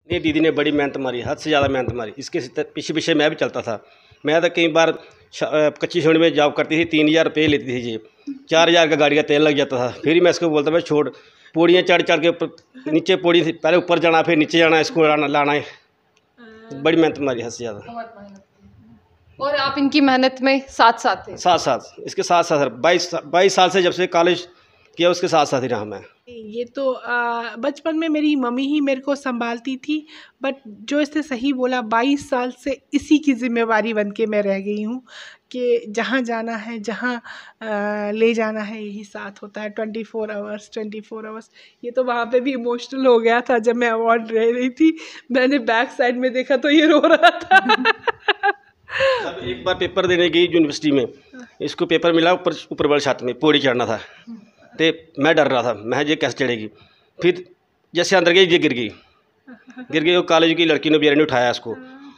नहीं, दीदी ने बड़ी मेहनत मारी, हद से ज़्यादा मेहनत मारी। इसके पीछे पीछे मैं भी चलता था। मैं तो कई बार कच्ची छोड़ी में जॉब करती थी, 3000 रुपये लेती थी जी, 4000 का गाड़ी का तेल लग जाता था। फिर मैं इसको बोलता, मैं छोड़, पौड़ियाँ चढ़ चढ़ के ऊपर नीचे पौड़ी थी, पहले ऊपर जाना फिर नीचे जाना, इसको लाना है। बड़ी मेहनत मारी, हद से ज़्यादा। बहुत मेहनत की। और आप इनकी मेहनत में साथ साथ थे? साथ साथ, इसके साथ साथ 22 साल से जब से कॉलेज किया उसके साथ साथ ही रहा मैं। ये तो बचपन में मेरी मम्मी ही मेरे को संभालती थी, बट जो इसने सही बोला, 22 साल से इसी की जिम्मेवारी बन के मैं रह गई हूँ कि जहाँ जाना है, जहाँ ले जाना है, यही साथ होता है 24 आवर्स। ये तो वहाँ पे भी इमोशनल हो गया था जब मैं अवार्ड ले रही थी। मैंने बैक साइड में देखा तो ये रो रहा था। अब एक बार पेपर देने गई यूनिवर्सिटी में, इसको पेपर मिला ऊपर वाले छत में, पौड़ी चढ़ना था, तो मैं डर रहा था, मैं ये कैसे चढ़ेगी। फिर जैसे अंदर गई ये गिर गई। वो कॉलेज की लड़की ने बेचारे ने उठाया, इसको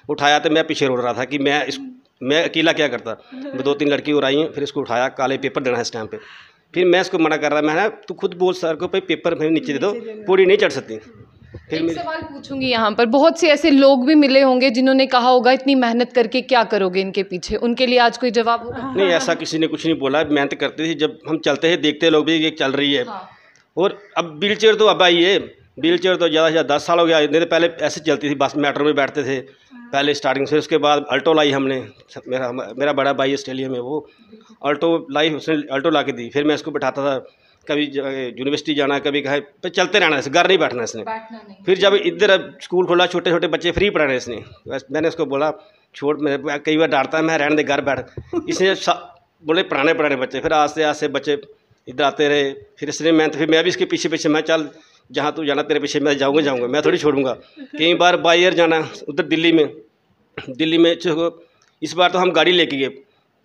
उठाया, तो मैं पीछे रो रहा था कि मैं अकेला क्या करता। 2-3 लड़की और आई हैं, फिर इसको उठाया, कॉलेज पेपर देना है इस टाइम पे। फिर मैं इसको मना कर रहा, मैं तू खुद बोल सर को, भाई पेपर में नीचे दे दो, पौड़ी नहीं चढ़ सकती। फिर एक सवाल पूछूंगी यहाँ पर, बहुत से ऐसे लोग भी मिले होंगे जिन्होंने कहा होगा इतनी मेहनत करके क्या करोगे इनके पीछे, उनके लिए आज कोई जवाब होगा? नहीं, ऐसा किसी ने कुछ नहीं बोला। मेहनत करते थे, जब हम चलते थे देखते लोग भी ये चल रही है। हाँ। और अब व्हील चेयर तो अब आई है, व्हील चेयर तो ज़्यादा से ज़्यादा 10 साल हो गया। नहीं तो पहले ऐसे चलती थी, बस मेट्रो में बैठते थे पहले स्टार्टिंग से। उसके बाद अल्टो लाई हमने, मेरा बड़ा भाई ऑस्ट्रेलिया में, वो अल्टो लाई, उसने अल्टो ला के दी। फिर मैं इसको बैठाता था, कभी यूनिवर्सिटी जाना, कभी कहीं पर चलते रहना, इससे घर नहीं बैठना इसने। फिर जब इधर स्कूल खोला, छोटे छोटे बच्चे फ्री पढ़ा रहे इसने, मैंने उसको बोला छोड़, मैं कई बार डांटता है, मैं रहने दे, घर बैठ। इसने बोले पढ़ाने बच्चे, फिर आस्ते आस्ते बच्चे इधर आते रहे। फिर इसने फिर मैं भी इसके पीछे पीछे, मैं चल जहाँ तू जाना तेरे पीछे मैं जाऊँगा, मैं थोड़ी छोड़ूंगा। कई बार बाई एयर जाना उधर दिल्ली में इस बार तो हम गाड़ी लेके गए,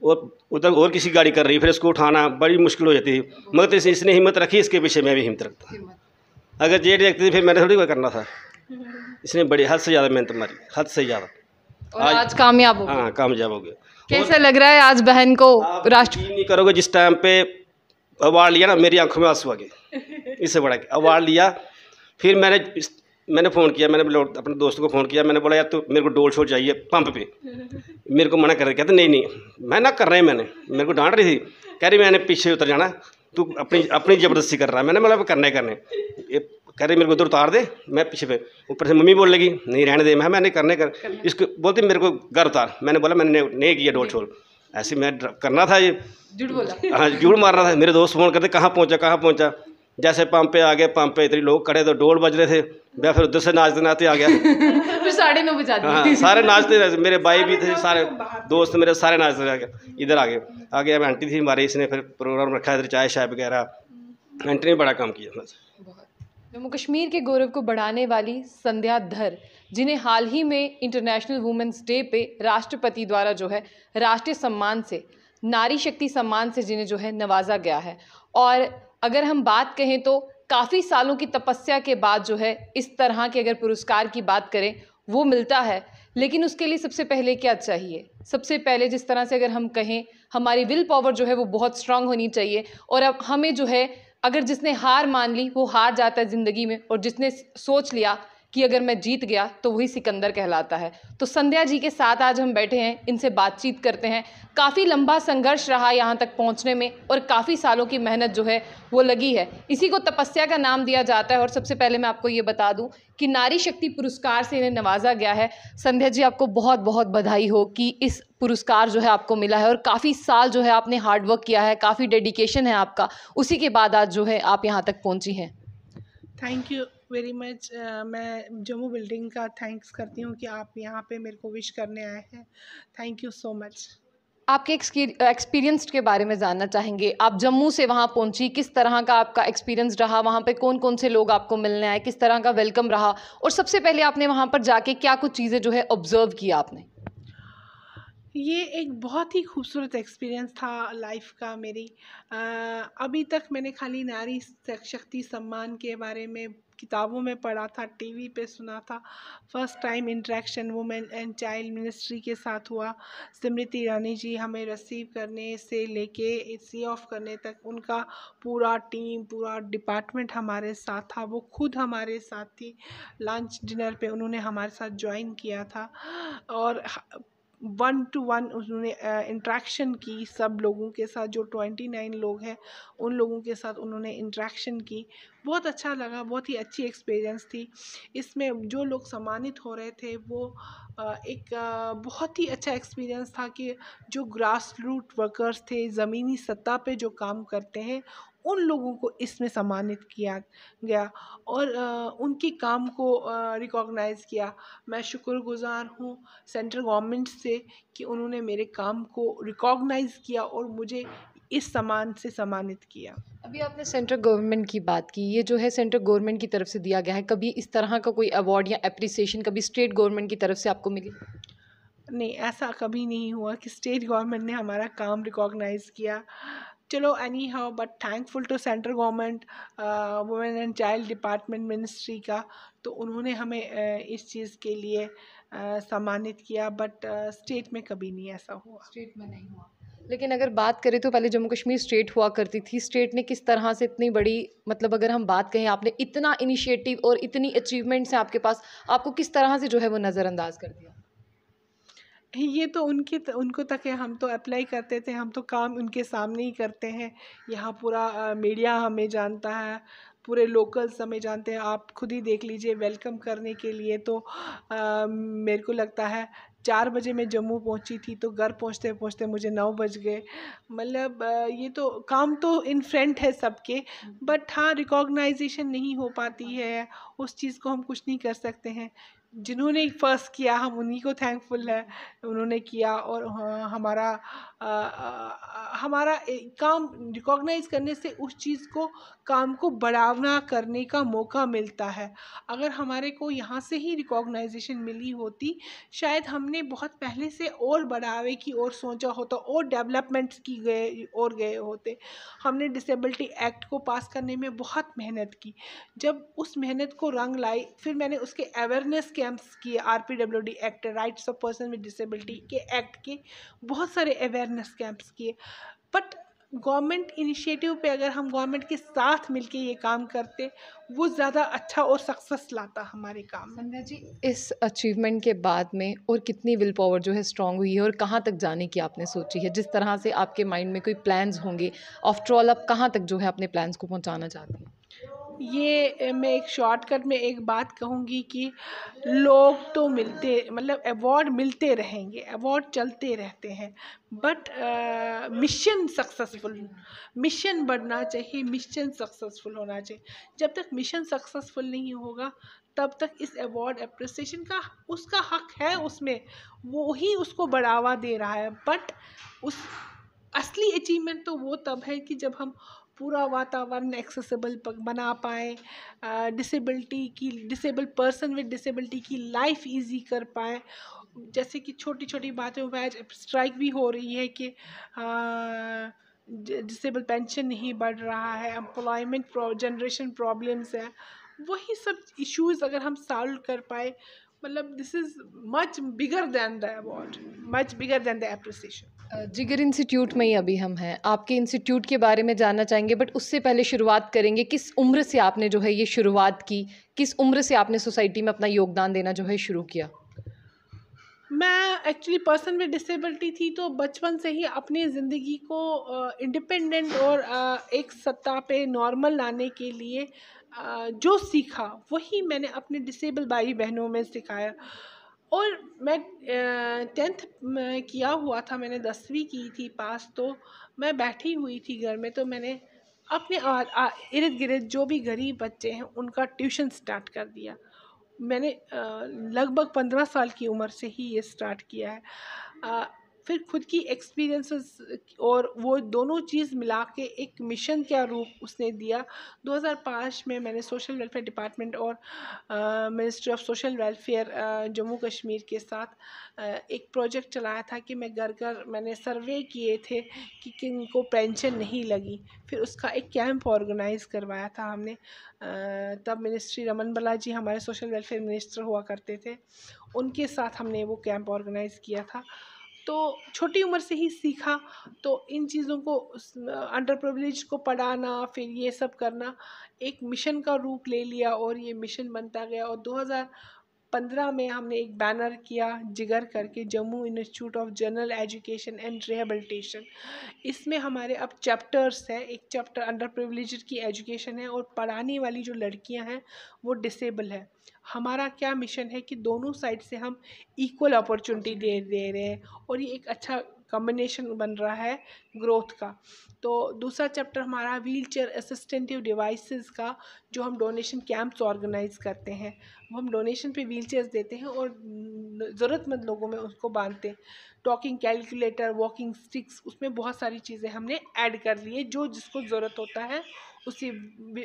और उधर और किसी गाड़ी कर रही, फिर इसको उठाना बड़ी मुश्किल हो जाती थी। मगर इसने हिम्मत रखी, इसके पीछे मैं भी हिम्मत रखता। अगर जेठ देखती थी फिर मैंने थोड़ी कोई करना था। इसने बड़ी हद से ज़्यादा मेहनत मारी, हद से ज़्यादा। और आज कामयाब हो गए। हाँ, कामयाब हो गए। कैसा लग रहा है आज बहन को राष्ट्र? नहीं करोगे, जिस टाइम पे अवार्ड लिया ना, मेरी आंखों में आंसू आ गए। इससे बड़ा अवार्ड लिया। फिर मैंने फ़ोन किया, मैंने अपने दोस्त को फ़ोन किया, मैंने बोला यार तो मेरे को डोल शो चाहिए पंप पे। मेरे को मना कर रहे, कहते नहीं मैं ना कर रहे हैं, मेरे को डांट रही थी, कह रही मैंने पीछे उतर जाना, तू अपनी ज़बरदस्ती कर रहा है। मैंने बोला करने ये कह रही मेरे को उधर उतार दे, मैं पीछे पे। ऊपर से मम्मी बोल लगी नहीं रहने दे, मैंने करने कर, इसको बोलती मेरे को घर उतार। मैंने बोला मैंने नहीं किया डोल शोल, ऐसे मैं करना था ये, झूठ बोला। हाँ, झूठ मारना था। मेरे दोस्त फ़ोन करते कहाँ पहुँचा। जैसे पंप पे आ गए, पंप पे इतने लोग खड़े तो डोल बज रहे थे, मैं फिर उधर से नाचते नाचते आ गया। फिर 9:30 बजा दिए। हाँ, सारे नाचते रहे, मेरे भाई भी थे, सारे दोस्त मेरे सारे नाचते रह गए। इधर आ गए। अब आंटी थी हमारी, इसने फिर प्रोग्राम रखा, इधर चाय शाय वगैरह, आंटी ने बड़ा काम किया। जम्मू कश्मीर के गौरव को बढ़ाने वाली संध्या धर, जिन्हें हाल ही में इंटरनेशनल वुमेंस डे पे राष्ट्रपति द्वारा जो है राष्ट्रीय सम्मान से, नारी शक्ति सम्मान से जिन्हें जो है नवाजा गया है। और अगर हम बात कहें तो काफ़ी सालों की तपस्या के बाद जो है इस तरह के अगर पुरस्कार की बात करें वो मिलता है। लेकिन उसके लिए सबसे पहले क्या चाहिए? सबसे पहले जिस तरह से अगर हम कहें, हमारी विल पावर जो है वो बहुत स्ट्रांग होनी चाहिए। और अब हमें जो है, अगर जिसने हार मान ली वो हार जाता है ज़िंदगी में, और जिसने सोच लिया कि अगर मैं जीत गया तो वही सिकंदर कहलाता है। तो संध्या जी के साथ आज हम बैठे हैं, इनसे बातचीत करते हैं। काफ़ी लंबा संघर्ष रहा यहाँ तक पहुँचने में, और काफ़ी सालों की मेहनत जो है वो लगी है। इसी को तपस्या का नाम दिया जाता है। और सबसे पहले मैं आपको ये बता दूं कि नारी शक्ति पुरस्कार से इन्हें नवाजा गया है। संध्या जी, आपको बहुत बहुत बधाई हो कि इस पुरस्कार जो है आपको मिला है, और काफ़ी साल जो है आपने हार्ड वर्क किया है, काफ़ी डेडिकेशन है आपका, उसी के बाद आज जो है आप यहाँ तक पहुँची हैं। Thank you very much. मैं जम्मू बिल्डिंग का थैंक्स करती हूँ कि आप यहाँ पे मेरे को विश करने आए हैं। Thank you so much. आपके एक्सपीरियंस के बारे में जानना चाहेंगे। आप जम्मू से वहाँ पहुँची, किस तरह का आपका एक्सपीरियंस रहा? वहाँ पे कौन कौन से लोग आपको मिलने आए, किस तरह का वेलकम रहा? और सबसे पहले आपने वहाँ पर जाके क्या कुछ चीज़ें जो है ऑब्जर्व किया आपने? ये एक बहुत ही खूबसूरत एक्सपीरियंस था लाइफ का मेरी। अभी तक मैंने खाली नारी शक्ति सम्मान के बारे में किताबों में पढ़ा था, टीवी पे सुना था। First time interaction women and child ministry के साथ हुआ। स्मृति ईरानी जी हमें रिसीव करने से लेके सी ऑफ करने तक उनका पूरा टीम, पूरा डिपार्टमेंट हमारे साथ था। वो खुद हमारे साथ थी। लंच डिनर पे उन्होंने हमारे साथ ज्वाइन किया था और 1-to-1 उन्होंने इंट्रैक्शन की सब लोगों के साथ। जो 29 लोग हैं उन लोगों के साथ उन्होंने इंट्रैक्शन की। बहुत अच्छा लगा, बहुत ही अच्छी एक्सपीरियंस थी। इसमें जो लोग सम्मानित हो रहे थे वो एक बहुत ही अच्छा एक्सपीरियंस था कि जो ग्रास रूट वर्कर्स थे, ज़मीनी सतह पे जो काम करते हैं, उन लोगों को इसमें सम्मानित किया गया और उनके काम को रिकॉग्नाइज़ किया। मैं शुक्रगुज़ार हूँ सेंट्रल गवर्नमेंट से कि उन्होंने मेरे काम को रिकॉग्नाइज़ किया और मुझे इस सम्मान से सम्मानित किया। अभी आपने सेंट्रल गवर्नमेंट की बात की, ये जो है सेंट्रल गवर्नमेंट की तरफ से दिया गया है, कभी इस तरह का कोई अवार्ड या एप्रिसिएशन कभी स्टेट गवर्नमेंट की तरफ से आपको मिली? नहीं, ऐसा कभी नहीं हुआ कि स्टेट गवर्नमेंट ने हमारा काम रिकॉग्नाइज़ किया। चलो anyhow, but thankful to central government, women and child department ministry का, तो उन्होंने हमें इस चीज़ के लिए सम्मानित किया। बट स्टेट में कभी नहीं ऐसा हुआ। स्टेट में नहीं हुआ। लेकिन अगर बात करें तो पहले जम्मू कश्मीर स्टेट हुआ करती थी, स्टेट ने किस तरह से इतनी बड़ी, मतलब अगर हम बात कहें, आपने इतना इनिशिएटिव और इतनी अचीवमेंट्स हैं आपके पास, आपको किस तरह से जो है वो नज़रअंदाज कर दिया? ये तो उनको तक है। हम तो अप्लाई करते थे, हम तो काम उनके सामने ही करते हैं। यहाँ पूरा मीडिया हमें जानता है, पूरे लोकल्स हमें जानते हैं। आप खुद ही देख लीजिए, वेलकम करने के लिए तो मेरे को लगता है 4 बजे मैं जम्मू पहुँची थी तो घर पहुँचते पहुँचते मुझे 9 बज गए। मतलब ये तो काम तो इन फ्रंट है सबके, बट हाँ, रिकॉग्नाइजेशन नहीं हो पाती है, उस चीज़ को हम कुछ नहीं कर सकते हैं। जिन्होंने फर्स्ट किया हम उन्हीं को थैंकफुल है, उन्होंने किया। और हमारा काम रिकॉग्नाइज करने से उस चीज़ को, काम को बढ़ावा करने का मौका मिलता है। अगर हमारे को यहाँ से ही रिकॉग्नाइजेशन मिली होती, शायद हमने बहुत पहले से और बढ़ावे की ओर सोचा होता और डेवलपमेंट्स की गए होते। हमने डिसेबिलिटी एक्ट को पास करने में बहुत मेहनत की। जब उस मेहनत को रंग लाई, फिर मैंने उसके अवेयरनेस कैंप्स किए। RPWD act, rights of person with disability के एक्ट के बहुत सारे अवेयरनेस कैंप्स किए। बट गवर्नमेंट इनिशिएटिव पे अगर हम गवर्नमेंट के साथ मिलके ये काम करते, वो ज़्यादा अच्छा और सक्सेस लाता हमारे काम में। संध्या जी, इस अचीवमेंट के बाद में और कितनी विल पावर जो है स्ट्रांग हुई है और कहाँ तक जाने की आपने सोची है? जिस तरह से आपके माइंड में कोई प्लान्स होंगे, आफ्टर ऑल आप कहाँ तक जो है अपने प्लान्स को पहुँचाना चाहती हैं? ये मैं एक शॉर्टकट में एक बात कहूँगी कि लोग तो मिलते, मतलब अवार्ड मिलते रहेंगे, अवार्ड चलते रहते हैं, बट मिशन सक्सेसफुल, मिशन बढ़ना चाहिए, मिशन सक्सेसफुल होना चाहिए। जब तक मिशन सक्सेसफुल नहीं होगा तब तक इस अवार्ड अप्रिसिएशन का उसका हक है, उसमें वो ही उसको बढ़ावा दे रहा है। बट उस असली अचीवमेंट तो वो तब है कि जब हम पूरा वातावरण एक्सेसिबल बना पाए, डिसेबल पर्सन विद डिसेबिलिटी की लाइफ इजी कर पाए। जैसे कि छोटी छोटी बातें, आज स्ट्राइक भी हो रही है कि डिसेबल पेंशन नहीं बढ़ रहा है, एम्प्लॉयमेंट जनरेशन प्रॉब्लम्स है। वही सब इश्यूज़ अगर हम सॉल्व कर पाए, मतलब this is much bigger than the award, much bigger than the appreciation. जिगर इंस्टीट्यूट में ही अभी हम हैं, आपके इंस्टीट्यूट के बारे में जानना चाहेंगे, बट उससे पहले शुरुआत करेंगे, किस उम्र से आपने जो है ये शुरुआत की, किस उम्र से आपने सोसाइटी में अपना योगदान देना जो है शुरू किया? मैं एक्चुअली पर्सन विद डिसेबिलिटी थी, तो बचपन से ही अपनी ज़िंदगी को इंडिपेंडेंट और एक सत्ता पे नॉर्मल लाने के लिए जो सीखा वही मैंने अपने डिसेबल भाई बहनों में सिखाया। और मैं 10th किया हुआ था, मैंने 10वीं की थी पास, तो मैं बैठी हुई थी घर में, तो मैंने अपने इर्द गिर्द जो भी गरीब बच्चे हैं उनका ट्यूशन स्टार्ट कर दिया। मैंने लगभग 15 साल की उम्र से ही ये स्टार्ट किया है। फिर खुद की एक्सपीरियंसेस और वो दोनों चीज़ मिला के एक मिशन का रूप उसने दिया। 2005 में मैंने सोशल वेलफेयर डिपार्टमेंट और ministry of social welfare Jammu Kashmir के साथ एक प्रोजेक्ट चलाया था कि मैं घर घर मैंने सर्वे किए थे कि किन को पेंशन नहीं लगी। फिर उसका एक कैंप ऑर्गेनाइज़ करवाया था हमने। तब मिनिस्ट्री रमन बालाजी हमारे सोशल वेलफेयर मिनिस्टर हुआ करते थे, उनके साथ हमने वो कैंप ऑर्गेनाइज़ किया था। तो छोटी उम्र से ही सीखा, तो इन चीज़ों को अंडर प्रिविलेज को पढ़ाना, फिर ये सब करना एक मिशन का रूप ले लिया और ये मिशन बनता गया। और 2015 में हमने एक बैनर किया जिगर करके, Jammu institute of general education and rehabilitation. इसमें हमारे अब चैप्टर्स है, एक चैप्टर अंडर प्रिविलेज की एजुकेशन है और पढ़ाने वाली जो लड़कियां हैं वो डिसेबल है। हमारा क्या मिशन है कि दोनों साइड से हम इक्वल अपॉर्चुनिटी दे रहे हैं और ये एक अच्छा कॉम्बिनेशन बन रहा है ग्रोथ का। तो दूसरा चैप्टर हमारा व्हील चेयर असिस्टेंटिव डिवाइसेस का, जो हम डोनेशन कैंप्स ऑर्गेनाइज करते हैं। वो हम डोनेशन पे व्हील चेयर्स देते हैं और ज़रूरतमंद लोगों में उसको बांधते हैं। टॉकिंग कैलकुलेटर, वॉकिंग स्टिक्स, उसमें बहुत सारी चीज़ें हमने ऐड कर ली है। जो जिसको ज़रूरत होता है, उसी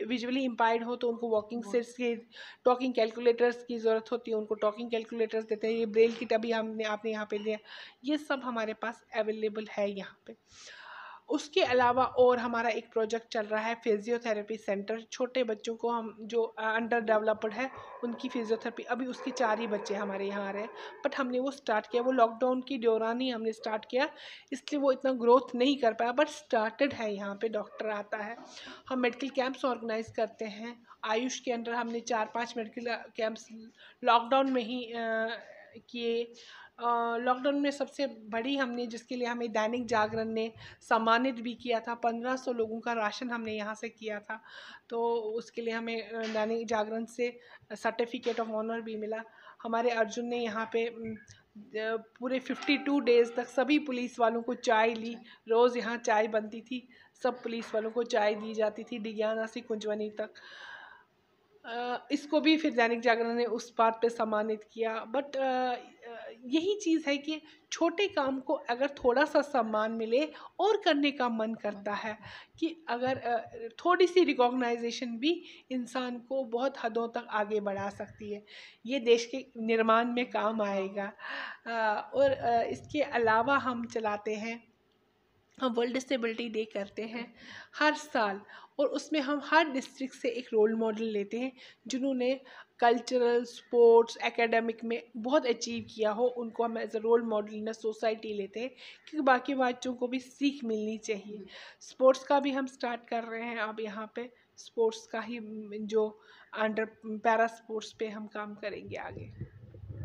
विजुअली इम्पायर्ड हो तो उनको वॉकिंग स्टिक्स की, टॉकिंग कैलकुलेटर्स की ज़रूरत होती है, उनको टॉकिंग कैलकुलेटर्स देते हैं। ये ब्रेल किट अभी आपने यहाँ पे दिया, ये सब हमारे पास अवेलेबल है यहाँ पे। उसके अलावा और हमारा एक प्रोजेक्ट चल रहा है फिजियोथेरेपी सेंटर। छोटे बच्चों को हम जो अंडर डेवलप्ड है उनकी फिजियोथेरेपी, अभी उसके 4 ही बच्चे हमारे यहाँ आ रहे हैं, बट हमने वो स्टार्ट किया। वो लॉकडाउन के दौरान ही हमने स्टार्ट किया, इसलिए वो इतना ग्रोथ नहीं कर पाया, बट स्टार्टेड है। यहाँ पे डॉक्टर आता है। हम मेडिकल कैंप्स ऑर्गेनाइज करते हैं। आयुष के अंडर हमने 4-5 मेडिकल कैंप्स लॉकडाउन में ही किए। लॉकडाउन में सबसे बड़ी हमने, जिसके लिए हमें दैनिक जागरण ने सम्मानित भी किया था, 1500 लोगों का राशन हमने यहाँ से किया था। तो उसके लिए हमें दैनिक जागरण से सर्टिफिकेट ऑफ ऑनर भी मिला। हमारे अर्जुन ने यहाँ पे पूरे 52 डेज़ तक सभी पुलिस वालों को चाय ली। रोज़ यहाँ चाय बनती थी, सब पुलिस वालों को चाय दी जाती थी, डिगियाना से कुंजवनी तक। इसको भी फिर दैनिक जागरण ने उस बात पे सम्मानित किया। बट यही चीज़ है कि छोटे काम को अगर थोड़ा सा सम्मान मिले और करने का मन करता है, कि अगर थोड़ी सी रिकॉग्नाइजेशन भी इंसान को बहुत हदों तक आगे बढ़ा सकती है, ये देश के निर्माण में काम आएगा। और इसके अलावा हम चलाते हैं, हम वर्ल्ड डिसेबिलिटी डे करते हैं हर साल, और उसमें हम हर डिस्ट्रिक्ट से एक रोल मॉडल लेते हैं जिन्होंने कल्चरल, स्पोर्ट्स, एकेडमिक में बहुत अचीव किया हो। उनको हम as a role model in society लेते हैं, क्योंकि बाकी बच्चों को भी सीख मिलनी चाहिए। स्पोर्ट्स का भी हम स्टार्ट कर रहे हैं अब यहाँ पे, स्पोर्ट्स का ही जो अंडर पैरा स्पोर्ट्स पे हम काम करेंगे आगे।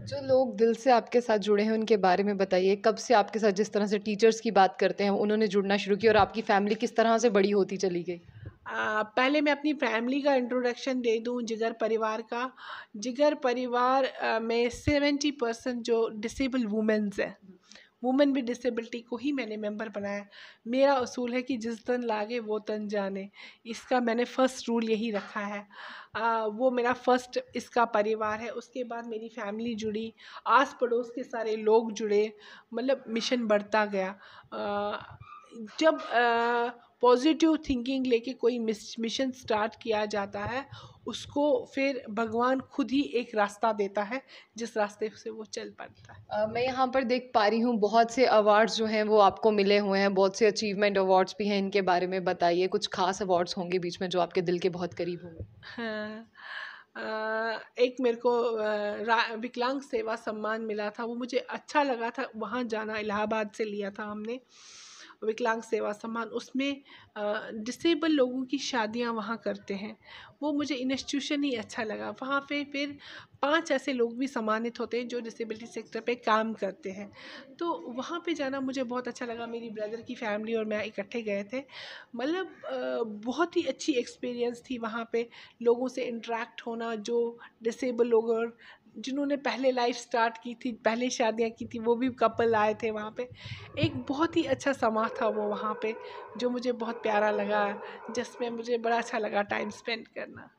जो लोग दिल से आपके साथ जुड़े हैं उनके बारे में बताइए। कब से आपके साथ, जिस तरह से टीचर्स की बात करते हैं, उन्होंने जुड़ना शुरू किया और आपकी फैमिली किस तरह से बड़ी होती चली गई? पहले मैं अपनी फैमिली का इंट्रोडक्शन दे दूं, जिगर परिवार का। जिगर परिवार में 70% जो डिसेबल वुमेन्स हैं, वुमेन विद डिसेबिलिटी को ही मैंने मेंबर बनाया। मेरा उसूल है कि जिस तन लागे वो तन जाने, इसका मैंने फ़र्स्ट रूल यही रखा है। वो मेरा फ़र्स्ट इसका परिवार है। उसके बाद मेरी फैमिली जुड़ी, आस पड़ोस के सारे लोग जुड़े, मतलब मिशन बढ़ता गया। जब पॉजिटिव थिंकिंग लेके कोई मिशन स्टार्ट किया जाता है, उसको फिर भगवान खुद ही एक रास्ता देता है जिस रास्ते से वो चल पड़ता है। मैं यहाँ पर देख पा रही हूँ बहुत से अवार्ड्स जो हैं वो आपको मिले हुए हैं, बहुत से अचीवमेंट अवार्ड्स भी हैं। इनके बारे में बताइए। कुछ खास अवार्ड्स होंगे बीच में जो आपके दिल के बहुत करीब होंगे। हाँ, एक मेरे को विकलांग सेवा सम्मान मिला था, वो मुझे अच्छा लगा था। वहाँ जाना, इलाहाबाद से लिया था हमने विकलांग सेवा सम्मान। उसमें डिसेबल लोगों की शादियां वहाँ करते हैं, वो मुझे इंस्टीट्यूशन ही अच्छा लगा। वहाँ पे फिर 5 ऐसे लोग भी सम्मानित होते हैं जो डिसेबिलिटी सेक्टर पे काम करते हैं, तो वहाँ पे जाना मुझे बहुत अच्छा लगा। मेरी ब्रदर की फैमिली और मैं इकट्ठे गए थे, मतलब बहुत ही अच्छी एक्सपीरियंस थी वहाँ पे लोगों से इंटरेक्ट होना, जो डिसेबल लोग और जिन्होंने पहले लाइफ स्टार्ट की थी, पहले शादियाँ की थी, वो भी कपल आए थे वहाँ पे। एक बहुत ही अच्छा समा था वो वहाँ पे, जो मुझे बहुत प्यारा लगा, जिसमें मुझे बड़ा अच्छा लगा टाइम स्पेंड करना।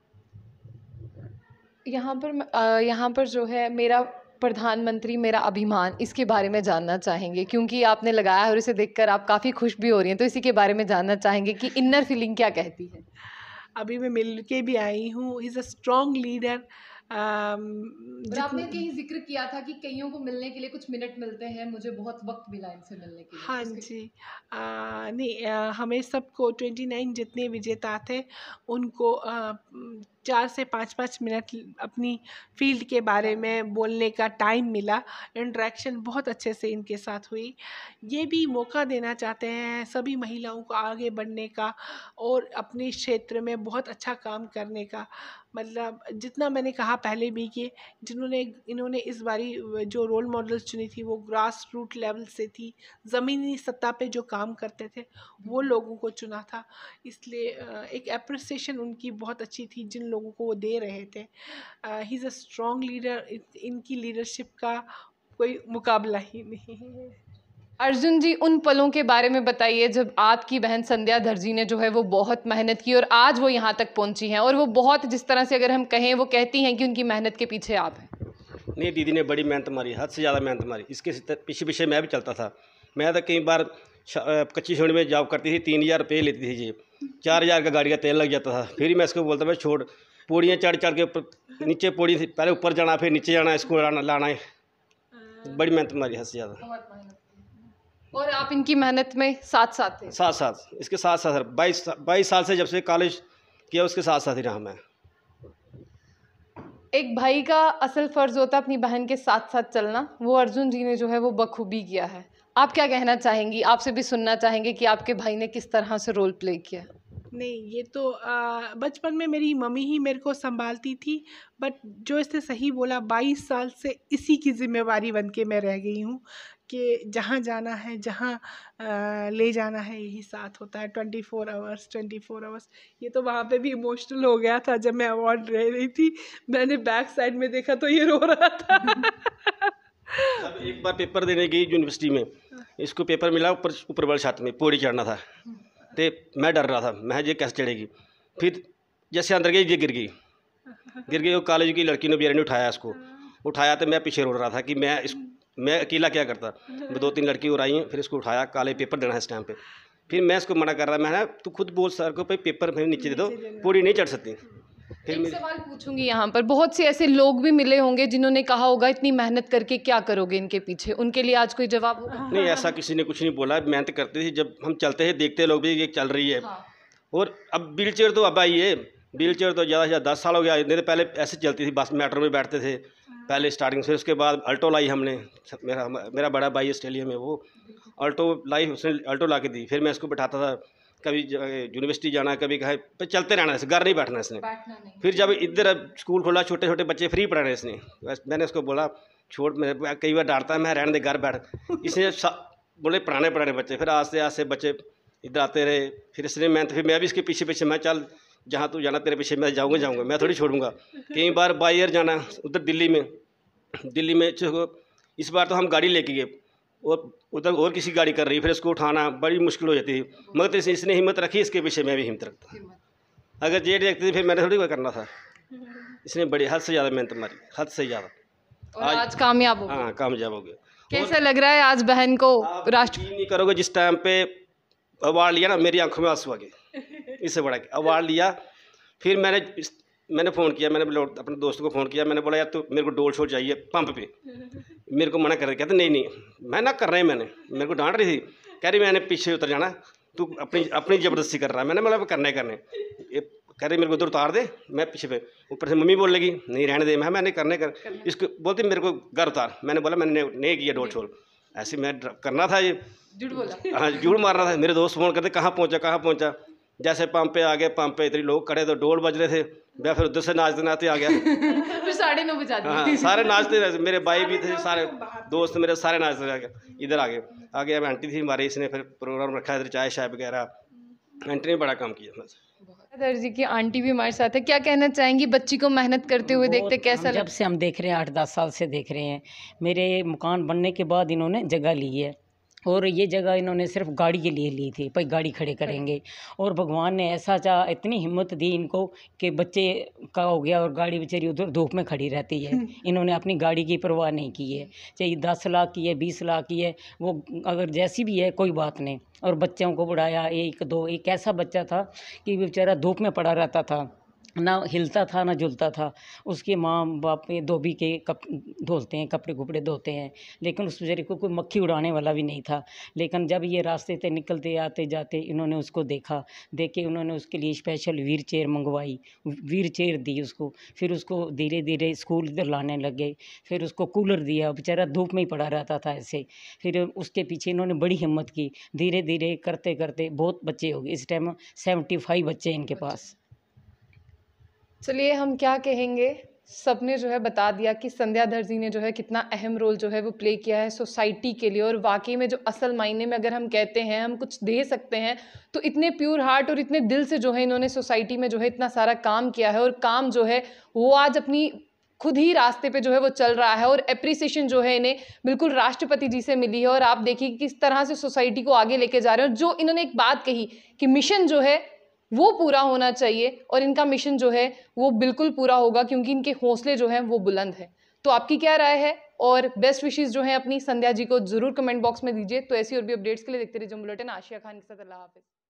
यहाँ पर जो है मेरा प्रधानमंत्री मेरा अभिमान, इसके बारे में जानना चाहेंगे क्योंकि आपने लगाया है और इसे देखकर आप काफ़ी खुश भी हो रही हैं, तो इसी के बारे में जानना चाहेंगे कि इनर फीलिंग क्या कहती है। अभी मैं मिल के भी आई हूँ। Is a strong leader. और आपने कहीं जिक्र किया था कि कईयों को मिलने के लिए कुछ मिनट मिलते हैं, मुझे बहुत वक्त मिला इनसे मिलने के लिए। हाँ जी। नहीं, हमें सबको 29 जितने विजेता थे उनको 4 से 5-5 मिनट अपनी फील्ड के बारे में बोलने का टाइम मिला। इंटरेक्शन बहुत अच्छे से इनके साथ हुई। ये भी मौका देना चाहते हैं सभी महिलाओं को आगे बढ़ने का और अपने क्षेत्र में बहुत अच्छा काम करने का। मतलब जितना मैंने कहा पहले भी कि इन्होंने इस बारी जो रोल मॉडल्स चुनी थी वो ग्रास रूट लेवल से थी, ज़मीनी सतह पे जो काम करते थे वो लोगों को चुना था। इसलिए एक एप्रिसिएशन उनकी बहुत अच्छी थी जिन लोगों को वो दे रहे थे। He is a strong leader. इनकी लीडरशिप का कोई मुकाबला ही नहीं है। अर्जुन जी, उन पलों के बारे में बताइए जब आपकी बहन संध्या धर जी ने जो है वो बहुत मेहनत की और आज वो यहाँ तक पहुँची हैं, और वो बहुत, जिस तरह से अगर हम कहें, वो कहती हैं कि उनकी मेहनत के पीछे आप हैं। नहीं, दीदी ने बड़ी मेहनत मारी, हद से ज़्यादा मेहनत मारी। इसके पीछे पीछे मैं भी चलता था। मैं तो कई बार कच्ची छोड़ी में जॉब करती थी, 3000 रुपये लेती थी जी, 4000 का गाड़ी का तेल लग जाता था। फिर मैं इसको बोलता मैं छोड़, पौड़ियाँ चढ़ चढ़ के ऊपर नीचे पौड़ी थी, पहले ऊपर जाना फिर नीचे जाना, इसको लाना है। बड़ी मेहनत मारी, हद से ज़्यादा। बहुत मेहनत की। और आप इनकी मेहनत में साथ साथ थे? साथ साथ, इसके साथ साथ 22 साल से जब से कॉलेज किया उसके साथ साथ ही रहा मैं। एक भाई का असल फ़र्ज़ होता है अपनी बहन के साथ साथ चलना, वो अर्जुन जी ने जो है वो बखूबी किया है। आप क्या कहना चाहेंगी? आपसे भी सुनना चाहेंगे कि आपके भाई ने किस तरह से रोल प्ले किया। नहीं, ये तो बचपन में मेरी मम्मी ही मेरे को संभालती थी, बट जो इसने सही बोला, 22 साल से इसी की जिम्मेवारी बन के मैं रह गई हूँ कि जहाँ जाना है, जहाँ ले जाना है, यही साथ होता है 24 आवर्स। ये तो वहाँ पे भी इमोशनल हो गया था जब मैं अवार्ड ले रही थी। मैंने बैक साइड में देखा तो ये रो रहा था। अब एक बार पेपर देने गई यूनिवर्सिटी में, इसको पेपर मिला ऊपर वाले छत में, पौड़ी चढ़ना था, तो मैं डर रहा था, मैं ये कैसे चढ़ेगी। फिर जैसे अंदर गई ये गिर गई। वो कॉलेज की लड़की ने बेचारे ने उठाया, इसको उठाया, तो मैं पीछे रो रहा था कि मैं अकेला क्या करता। 2-3 लड़की और आई हैं, फिर इसको उठाया, कॉलेज पेपर देना है इस टाइम पे। फिर मैं इसको मना कर रहा, मैं तू खुद बोल सर को, भाई पेपर फिर नीचे दे दो, पौड़ी नहीं चढ़ सकती। फिर एक सवाल पूछूंगी यहाँ पर, बहुत से ऐसे लोग भी मिले होंगे जिन्होंने कहा होगा इतनी मेहनत करके क्या करोगे इनके पीछे, उनके लिए आज कोई जवाब होगा? नहीं, ऐसा किसी ने कुछ नहीं बोला। मेहनत करते थे, जब हम चलते थे देखते लोग भी ये चल रही है। हाँ। और अब व्हील चेयर तो अब आई है, व्हील चेयर तो ज़्यादा से ज़्यादा 10 साल हो गया। नहीं तो पहले ऐसे चलती थी, बस मेट्रो में बैठते थे पहले स्टार्टिंग से। उसके बाद अल्टो लाई हमने, मेरा बड़ा भाई ऑस्ट्रेलिया में, वो अल्टो लाई, उसने अल्टो ला के दी। फिर मैं इसको बैठाता था, कभी यूनिवर्सिटी जाना, कभी कहीं पर चलते रहना, इससे घर नहीं बैठना इसने। फिर जब इधर स्कूल खोला, छोटे छोटे बच्चे फ्री पढ़ा रहे इसने, मैंने उसको बोला छोड़, मैं कई बार डांटता है, मैं रहने दे, घर बैठ। इसने बोले पढ़ाने बच्चे, फिर आस्ते आस्ते बच्चे इधर आते रहे। फिर इसने फिर मैं भी इसके पीछे पीछे, मैं चल जहाँ तू जाना तेरे पीछे मैं जाऊँगा, मैं थोड़ी छोड़ूंगा। कई बार बाई एयर जाना उधर दिल्ली में इस बार तो हम गाड़ी लेके गए और उधर और किसी गाड़ी कर रही, फिर इसको उठाना बड़ी मुश्किल हो जाती थी। मगर इसने हिम्मत रखी, इसके पीछे मैं भी हिम्मत रखता। अगर ये देखती थी फिर मैंने थोड़ी कोई करना था। इसने बड़ी हद से ज़्यादा मेहनत मारी, हद से ज़्यादा। और आज कामयाब हो गए। हाँ, कामयाब हो गए। कैसा लग रहा है आज बहन को राष्ट्र? नहीं करोगे, जिस टाइम पे अवार्ड लिया ना, मेरी आंखों में आंसू आ गए। इससे बड़ा अवार्ड लिया। फिर मैंने फ़ोन किया, मैंने अपने दोस्त को फ़ोन किया, मैंने बोला यार तो मेरे को डोल शोल चाहिए पंप पे। मेरे को मना कर रहे, कहते नहीं मैं ना कर रहे हैं, मेरे को डांट रही थी, कह रही मैंने पीछे उतर जाना, तू अपनी ज़बरदस्ती कर रहा है। मैंने बोला करने कह रही मेरे को उधर उतार दे, मैं पीछे पे। ऊपर से मम्मी बोल लगी नहीं रहने दे, मैंने करने कर। इसको बोलती मेरे को घर उतार, मैंने बोला मैंने नहीं किया डोल शोल, ऐसे मैं करना था ये, झूठ बोला। हाँ, झूठ मार रहा था। मेरे दोस्त फ़ोन करते कहाँ पहुँचा। जैसे पंप पे आ गए, पंप पे इतने लोग खड़े तो डोल बज रहे थे, मैं फिर उधर से नाचते आ गया। फिर 9:30 बजा दिए। हाँ, सारे नाचते रहे, मेरे भाई भी थे, सारे दोस्त मेरे सारे नाचते रह गए। इधर आ गया आंटी थी हमारी, इसने फिर प्रोग्राम रखा, इधर चाय शाय वगैरह, आंटी ने बड़ा काम किया। धर जी की आंटी भी हमारे साथ है, क्या कहना चाहेंगी? बच्ची को मेहनत करते हुए देखते कैसा जब से हम देख रहे हैं, 8-10 साल से देख रहे हैं। मेरे मकान बनने के बाद इन्होंने जगह ली है और ये जगह इन्होंने सिर्फ गाड़ी के लिए ली थी, भाई गाड़ी खड़े करेंगे। और भगवान ने ऐसा चाहा, इतनी हिम्मत दी इनको कि बच्चे का हो गया और गाड़ी बेचारी उधर धूप में खड़ी रहती है। इन्होंने अपनी गाड़ी की परवाह नहीं की है, चाहे 10 लाख की है 20 लाख की है, वो अगर जैसी भी है कोई बात नहीं। और बच्चों को बढ़ाया, 1 2 एक ऐसा बच्चा था कि बेचारा धूप में पड़ा रहता था, ना हिलता था ना झुलता था। उसके माँ बाप ये धोबी के धोते हैं, कपड़े कुपड़े धोते हैं, लेकिन उस बेचारे को कोई मक्खी उड़ाने वाला भी नहीं था। लेकिन जब ये रास्ते से निकलते आते जाते इन्होंने उसको देखा, देख के उन्होंने उसके लिए स्पेशल व्हील चेयर मंगवाई, व्हील चेयर दी उसको। फिर उसको धीरे धीरे स्कूल इधर लाने लगे, फिर उसको कूलर दिया, बेचारा धूप में ही पड़ा रहता था ऐसे। फिर उसके पीछे इन्होंने बड़ी हिम्मत की, धीरे धीरे करते करते बहुत बच्चे हो गए। इस टाइम 75 बच्चे इनके पास। चलिए हम क्या कहेंगे, सबने जो है बता दिया कि संध्याधर जी ने जो है कितना अहम रोल जो है वो प्ले किया है सोसाइटी के लिए। और वाकई में जो असल मायने में अगर हम कहते हैं हम कुछ दे सकते हैं, तो इतने प्योर हार्ट और इतने दिल से जो है इन्होंने सोसाइटी में जो है इतना सारा काम किया है। और काम जो है वो आज अपनी खुद ही रास्ते पे जो है वो चल रहा है। और एप्रिसिएशन जो है इन्हें बिल्कुल राष्ट्रपति जी से मिली है। और आप देखिए किस तरह से सोसाइटी को आगे लेके जा रहे हैं। और जो इन्होंने एक बात कही कि मिशन जो है वो पूरा होना चाहिए, और इनका मिशन जो है वो बिल्कुल पूरा होगा, क्योंकि इनके हौसले जो हैं वो बुलंद हैं। तो आपकी क्या राय है? और बेस्ट विशेस जो हैं अपनी संध्या जी को जरूर कमेंट बॉक्स में दीजिए। तो ऐसी और भी अपडेट्स के लिए देखते रहिए बुलेटिन। आशिया खान के साथ, अल्लाह हाफिज़।